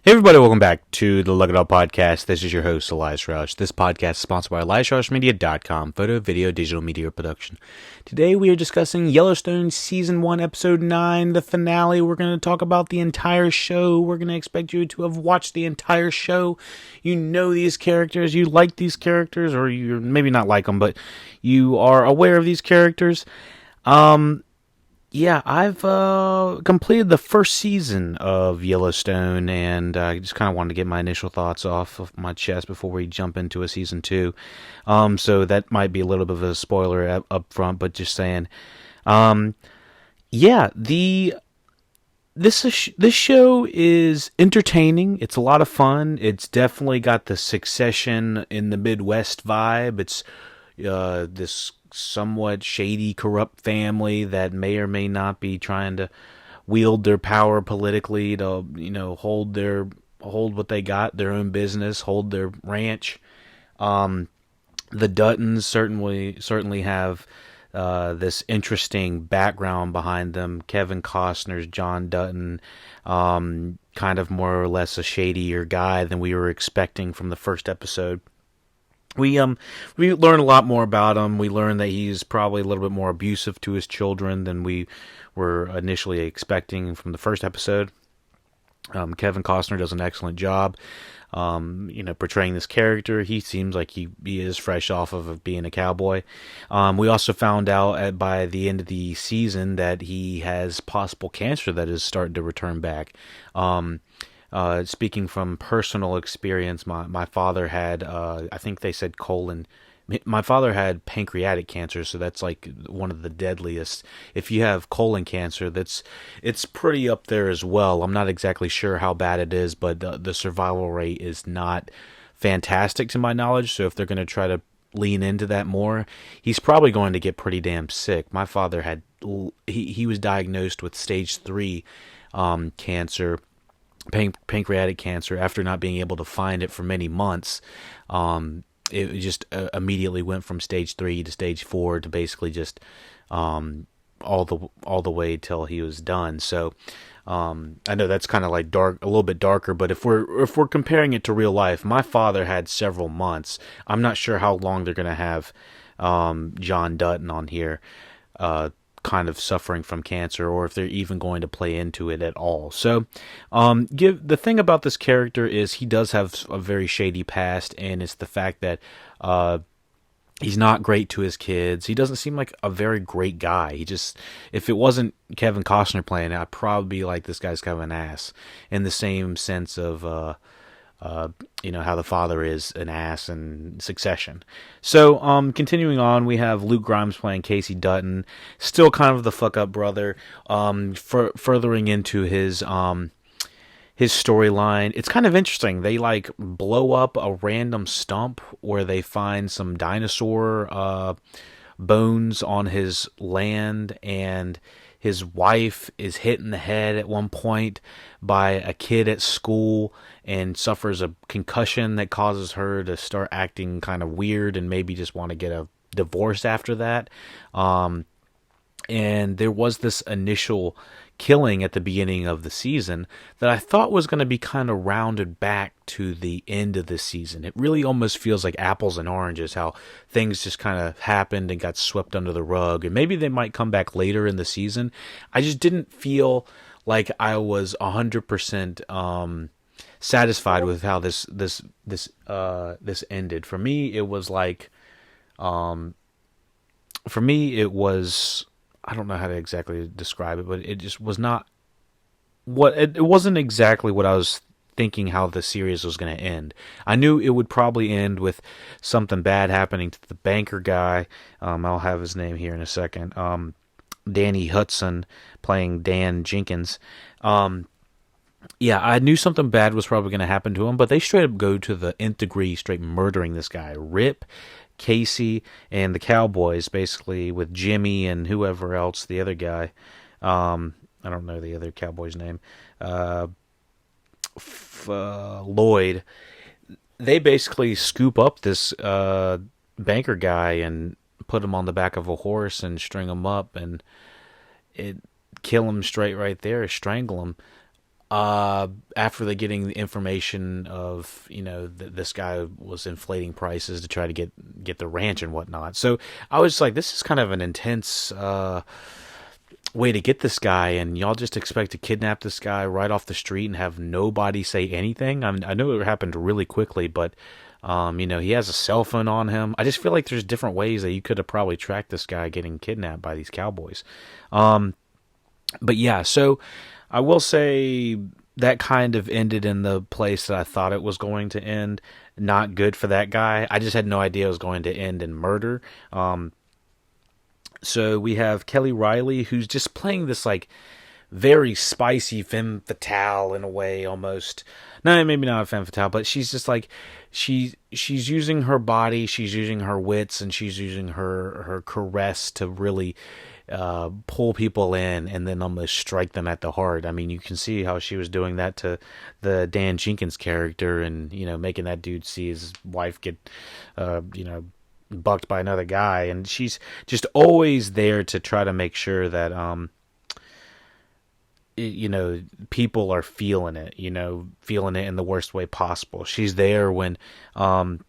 Hey everybody, welcome back to the LuckyDog podcast. This is your host, Elias Rush. This podcast is sponsored by EliasRushMedia.com, photo, video, digital media production. Today we are discussing Yellowstone Season 1, Episode 9, the finale. We're going to talk about the entire show. We're going to expect you to have watched the entire show. You know these characters, you like these characters, or you maybe not like them, but you are aware of these characters. Yeah, I've completed the first season of Yellowstone, and I just kind of wanted to get my initial thoughts off of my chest before we jump into a season 2. So that might be a little bit of a spoiler up front, but just saying. Yeah, this show is entertaining. It's a lot of fun. It's definitely got the Succession in the Midwest vibe. It's this somewhat shady, corrupt family that may or may not be trying to wield their power politically to, hold what they got, their own business, hold their ranch. The Duttons certainly have this interesting background behind them. Kevin Costner's John Dutton, kind of more or less a shadier guy than we were expecting from the first episode. We learn a lot more about him. We learn that he's probably a little bit more abusive to his children than we were initially expecting from the first episode. Kevin Costner does an excellent job, portraying this character. He seems like he is fresh off of being a cowboy. We also found out by the end of the season that he has possible cancer that is starting to return back. Speaking from personal experience, my father had, I think they said colon. My father had pancreatic cancer, so that's like one of the deadliest. If you have colon cancer, it's pretty up there as well. I'm not exactly sure how bad it is, but the survival rate is not fantastic to my knowledge. So if they're going to try to lean into that more, he's probably going to get pretty damn sick. My father had he was diagnosed with stage 3 cancer. Pancreatic cancer after not being able to find it for many months. It just immediately went from stage 3 to stage 4 to basically just all the way till he was done. So I know that's kind of like dark, a little bit darker, but if we're comparing it to real life, my father had several months. I'm not sure how long they're going to have John Dutton on here kind of suffering from cancer, or if they're even going to play into it at all. So the thing about this character is he does have a very shady past, and it's the fact that he's not great to his kids. He doesn't seem like a very great guy. If it wasn't Kevin Costner playing it, I'd probably be like, this guy's kind of an ass, in the same sense of how the father is an ass in Succession. So, continuing on, we have Luke Grimes playing Casey Dutton, still kind of the fuck up brother. Furthering into his storyline, it's kind of interesting. They like blow up a random stump where they find some dinosaur bones on his land, and his wife is hit in the head at one point by a kid at school and suffers a concussion that causes her to start acting kind of weird and maybe just want to get a divorce after that. And there was this initial killing at the beginning of the season that I thought was going to be kind of rounded back to the end of the season. It really almost feels like apples and oranges, how things just kind of happened and got swept under the rug. And maybe they might come back later in the season. I just didn't feel like I was 100% satisfied with how this ended. For me, it was like, I don't know how to exactly describe it, but it just was not it wasn't exactly what I was thinking how the series was going to end. I knew it would probably end with something bad happening to the banker guy. I'll have his name here in a second. Danny Hudson playing Dan Jenkins. Yeah, I knew something bad was probably going to happen to him, but they straight up go to the nth degree, straight murdering this guy. Rip, Casey, and the Cowboys, basically, with Jimmy and whoever else, the other guy. I don't know the other Cowboy's name. Lloyd. They basically scoop up this banker guy and put him on the back of a horse and string him up and kill him straight right there, strangle him. After they getting the information of, this guy was inflating prices to try to get the ranch and whatnot. So I was like, this is kind of an intense way to get this guy, and y'all just expect to kidnap this guy right off the street and have nobody say anything. I mean, I know it happened really quickly, but he has a cell phone on him. I just feel like there's different ways that you could have probably tracked this guy getting kidnapped by these cowboys. But yeah, so I will say that kind of ended in the place that I thought it was going to end. Not good for that guy. I just had no idea it was going to end in murder. So we have Kelly Riley, who's just playing this like very spicy femme fatale in a way, almost. No, maybe not a femme fatale, but she's just like she's using her body, she's using her wits, and she's using her caress to really pull people in and then almost strike them at the heart. I mean, you can see how she was doing that to the Dan Jenkins character, and making that dude see his wife get bucked by another guy, and she's just always there to try to make sure that people are feeling it, feeling it in the worst way possible. She's there when John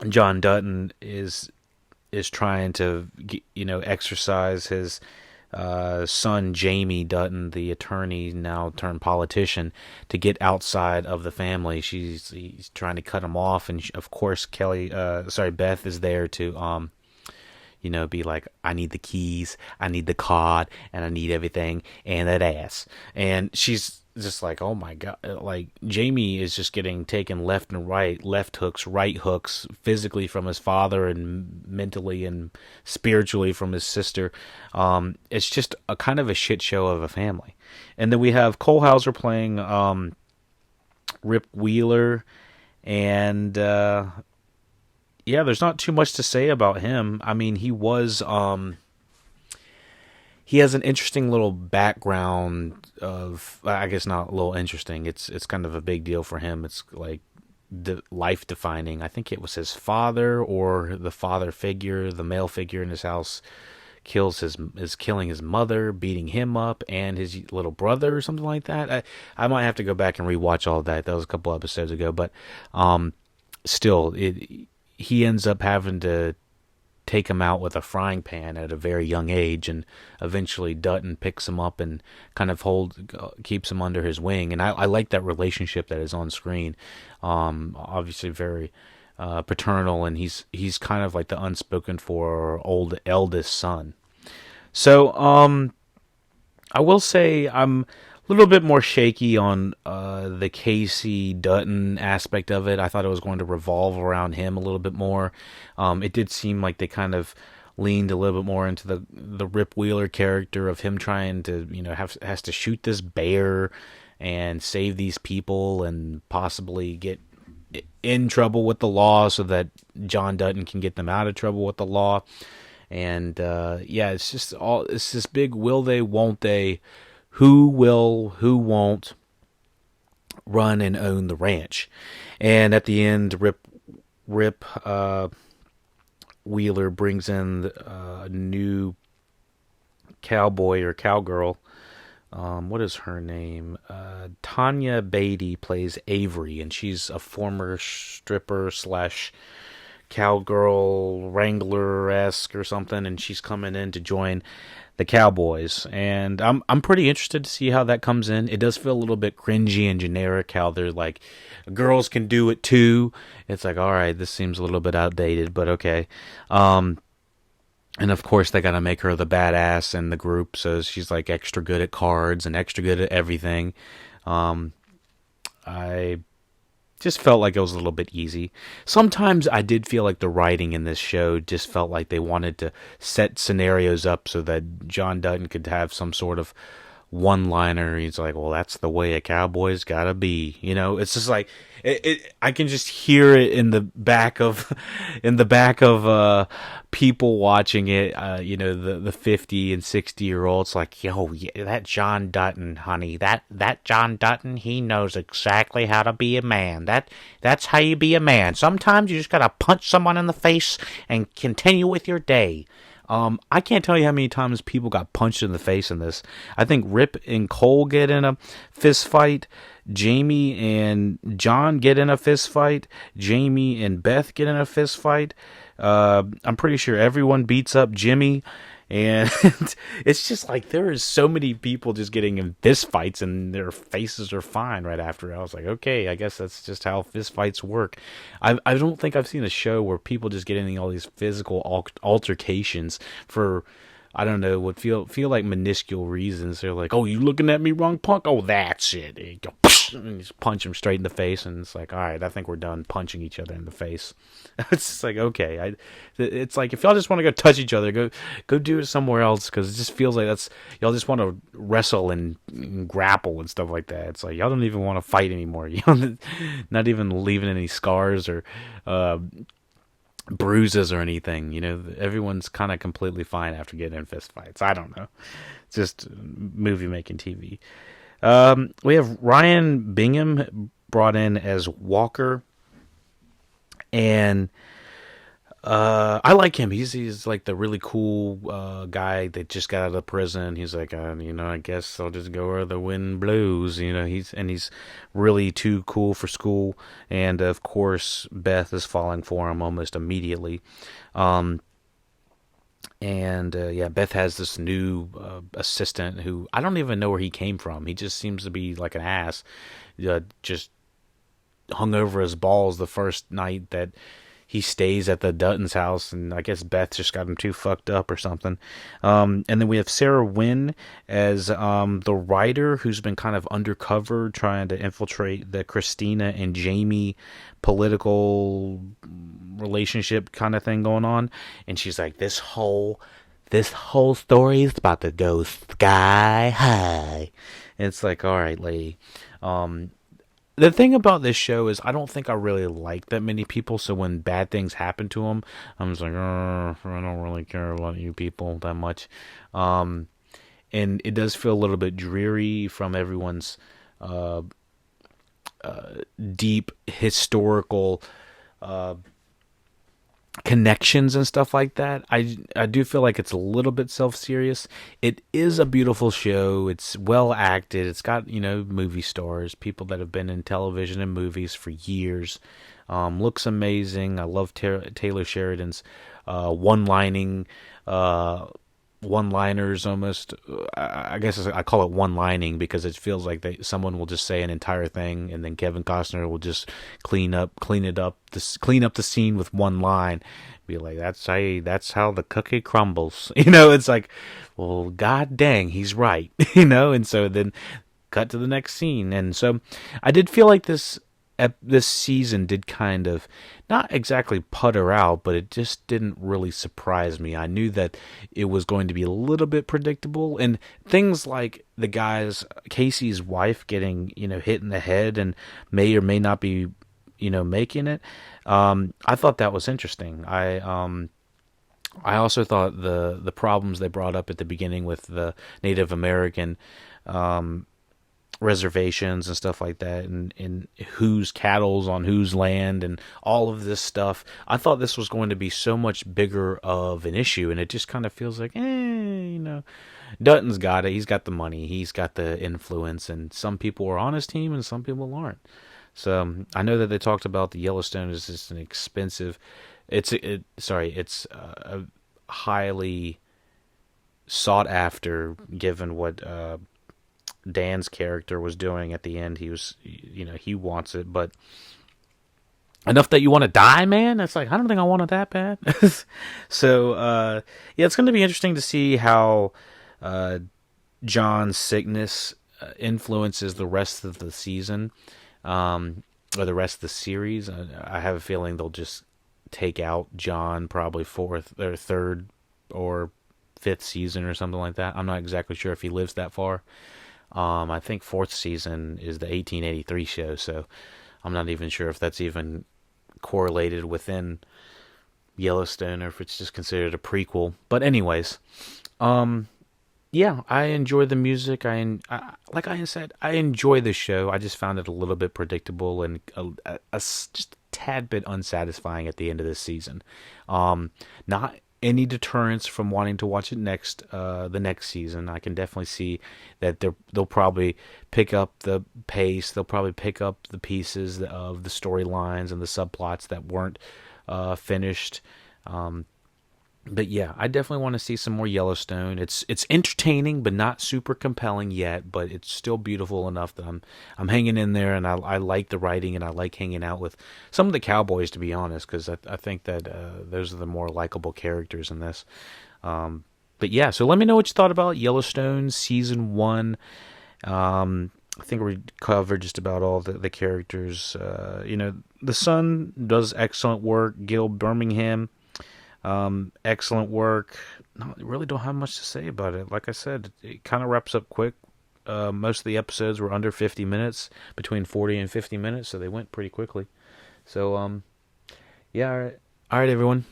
Dutton is trying to exercise his son Jamie Dutton, the attorney now turned politician, to get outside of the family. He's trying to cut him off, and of course Beth is there to be like, I need the keys, I need the card, and I need everything, and that ass. And she's just like, oh my God, like Jamie is just getting taken left and right, left hooks, right hooks, physically from his father and mentally and spiritually from his sister. It's just a kind of a shit show of a family. And then we have Cole Hauser playing Rip Wheeler, and there's not too much to say about him. I mean, he has an interesting little background of, I guess not a little interesting. It's kind of a big deal for him. It's like life defining. I think it was his father or the father figure, the male figure in his house, is killing his mother, beating him up, and his little brother or something like that. I might have to go back and rewatch all of that. That was a couple episodes ago, but still, he ends up having to take him out with a frying pan at a very young age, and eventually Dutton picks him up and kind of keeps him under his wing. And I like that relationship that is on screen. Obviously very paternal, and he's kind of like the unspoken for eldest son. So I will say I'm a little bit more shaky on the Casey Dutton aspect of it. I thought it was going to revolve around him a little bit more. It did seem like they kind of leaned a little bit more into the Rip Wheeler character of him trying to, has to shoot this bear and save these people and possibly get in trouble with the law so that John Dutton can get them out of trouble with the law. And it's just it's this big will they, won't they, who will, who won't run and own the ranch. And at the end, Rip Wheeler brings in a new cowboy or cowgirl. What is her name? Tanya Beatty plays Avery, and she's a former stripper / cowgirl wrangler-esque or something, and she's coming in to join the Cowboys, and I'm pretty interested to see how that comes in. It does feel a little bit cringy and generic how they're like, girls can do it too. It's like, all right, this seems a little bit outdated, but okay. And of course they gotta make her the badass in the group, so she's like extra good at cards and extra good at everything. I just felt like it was a little bit easy. Sometimes I did feel like the writing in this show just felt like they wanted to set scenarios up so that John Dutton could have some sort of one-liner. He's like, well, that's the way a cowboy's gotta be. It's just like, I can just hear it in the back of people watching it, the 50 and 60-year-olds, like, yo, yeah, that John Dutton, honey, that John Dutton, he knows exactly how to be a man. That's how you be a man. Sometimes you just gotta punch someone in the face and continue with your day. I can't tell you how many times people got punched in the face in this. I think Rip and Cole get in a fist fight. Jamie and John get in a fist fight. Jamie and Beth get in a fist fight. I'm pretty sure everyone beats up Jimmy. And it's just like there is so many people just getting in fist fights and their faces are fine right after. I was like, okay, I guess that's just how fist fights work. I don't think I've seen a show where people just get in all these physical altercations for, I don't know, what feel like minuscule reasons. They're like, oh, you looking at me wrong, punk? Oh, that's it. And you go, and you just punch him straight in the face, and it's like, all right, I think we're done punching each other in the face. It's just like, okay, it's like if y'all just want to go touch each other, go do it somewhere else, because it just feels like that's y'all just want to wrestle and grapple and stuff like that. It's like y'all don't even want to fight anymore. You know, not even leaving any scars or bruises or anything. You know, everyone's kind of completely fine after getting in fist fights. I don't know. It's just movie making TV. We have Ryan Bingham brought in as Walker, and I like him. He's like the really cool guy that just got out of prison. He's like, I guess I'll just go where the wind blows. You know, he's really too cool for school, and of course Beth is falling for him almost immediately. Beth has this new assistant who I don't even know where he came from. He just seems to be like an ass. Just hung over his balls the first night that he stays at the Dutton's house, and I guess Beth just got him too fucked up or something. And then we have Sarah Wynn as the writer who's been kind of undercover trying to infiltrate the Christina and Jamie political relationship kind of thing going on. And she's like, this whole story is about to go sky high. And it's like, all right, lady. The thing about this show is I don't think I really like that many people, so when bad things happen to them, I'm just like, I don't really care about you people that much. And it does feel a little bit dreary from everyone's deep historical connections and stuff like that. I do feel like it's a little bit self-serious. It is a beautiful show. It's well acted. It's got, movie stars, people that have been in television and movies for years. Looks amazing. I love Taylor Sheridan's one-liners almost. I guess I call it one-lining because it feels like someone will just say an entire thing and then Kevin Costner will just clean up the scene with one line. Be like, that's how the cookie crumbles. It's like, well, god dang, he's right. And so then cut to the next scene. And so I did feel like this season did kind of not exactly putter out, but it just didn't really surprise me. I knew that it was going to be a little bit predictable, and things like the guy's Casey's wife getting hit in the head and may or may not be making it. I thought that was interesting. I also thought the problems they brought up at the beginning with the Native American reservations and stuff like that, and whose cattle's on whose land and all of this stuff. I thought this was going to be so much bigger of an issue, and it just kind of feels like, Dutton's got it. He's got the money. He's got the influence, and some people are on his team and some people aren't. So I know that they talked about the Yellowstone is just an expensive. It's a highly sought after, given what Dan's character was doing at the end. He was, he wants it, but enough that you want to die, man. It's like, I don't think I want it that bad. So, it's going to be interesting to see how John's sickness influences the rest of the season, or the rest of the series. I have a feeling they'll just take out John probably fourth or third or fifth season or something like that. I'm not exactly sure if he lives that far. I think fourth season is the 1883 show, so I'm not even sure if that's even correlated within Yellowstone or if it's just considered a prequel. But anyways, I enjoy the music. Like I said, I enjoy the show. I just found it a little bit predictable and just a tad bit unsatisfying at the end of this season. Not any deterrence from wanting to watch it the next season. I can definitely see that they'll probably pick up the pace. They'll probably pick up the pieces of the storylines and the subplots that weren't finished. But yeah, I definitely want to see some more Yellowstone. It's entertaining, but not super compelling yet. But it's still beautiful enough that I'm hanging in there, and I like the writing, and I like hanging out with some of the cowboys, to be honest, because I think that those are the more likable characters in this. But yeah, so let me know what you thought about Yellowstone season 1. I think we covered just about all the characters. The son does excellent work. Gil Birmingham. Excellent work. No, I really don't have much to say about it. Like I said, it kind of wraps up quick. Most of the episodes were under 50 minutes, between 40 and 50 minutes, so they went pretty quickly. So, yeah, all right, everyone.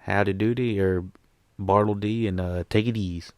Howdy doody, or Bartle D, and take it easy.